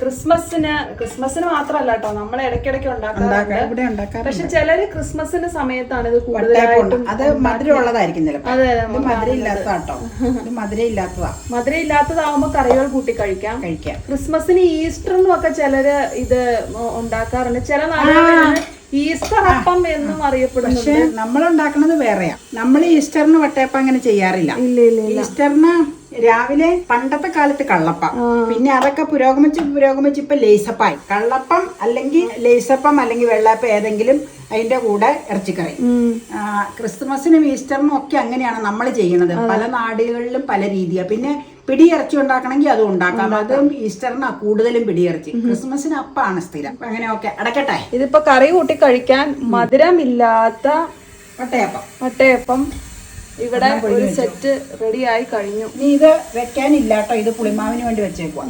ക്രിസ്മസിന് മാത്രമല്ല കേട്ടോ, നമ്മൾ ഇടയ്ക്കിടയ്ക്ക് ഉണ്ടാക്കാറുണ്ട്. പക്ഷെ ചിലര് ക്രിസ്മസിന്റെ സമയത്താണ് ഇത് കൂടുതലായിട്ടും. അത് മധുരമുള്ളതായിരിക്കും ചിലപ്പോൾ. അതെ, മധുരം ഇല്ലാത്തതാവുമ്പോ കറികൾ കൂട്ടി കഴിക്കാം. ക്രിസ്മസിന് ഈസ്റ്ററിനും ഒക്കെ ചിലര് ഇത് ഉണ്ടാക്കാറുണ്ട്. ചില നാടുകളിൽ ഈസ്റ്റർ അപ്പം എന്നും അറിയപ്പെടുന്നു. പക്ഷെ നമ്മൾ ഉണ്ടാക്കുന്നത് വേറെയാ. നമ്മൾ ഈസ്റ്ററിന് വട്ടയപ്പം അങ്ങനെ ചെയ്യാറില്ല. ഈസ്റ്ററിന് രാവിലെ പണ്ടത്തെ കാലത്ത് കള്ളപ്പം, പിന്നെ അതൊക്കെ പുരോഗമിച്ച് ഇപ്പൊ ലേസപ്പായി. കള്ളപ്പം അല്ലെങ്കിൽ ലേസപ്പം അല്ലെങ്കിൽ വെള്ളപ്പം ഏതെങ്കിലും, അതിന്റെ കൂടെ ഇറച്ചിക്കറി. ക്രിസ്മസിനും ഈസ്റ്ററിനും ഒക്കെ അങ്ങനെയാണ് നമ്മൾ ചെയ്യുന്നത്. പല നാടുകളിലും പല രീതിയാ. പിന്നെ പിടിയിറച്ചി ഉണ്ടാക്കണമെങ്കിൽ അതും ഉണ്ടാക്കാം. അതും ഈസ്റ്ററിനാ കൂടുതലും പിടിയിറച്ചി. ക്രിസ്മസിന് അപ്പാണ് സ്ഥിരം. അങ്ങനെ ഒക്കെ അടക്കട്ടെ. ഇതിപ്പോ കറി കൂട്ടി കഴിക്കാൻ മധുരമില്ലാത്ത വട്ടയപ്പം ഇവിടെ ഒരു സെറ്റ് റെഡി ആയി കഴിഞ്ഞു. നീ ഇത് വെക്കാനില്ല കേട്ടോ, ഇത് പുളിമാവിന് വേണ്ടി വെച്ചേക്കുവാ.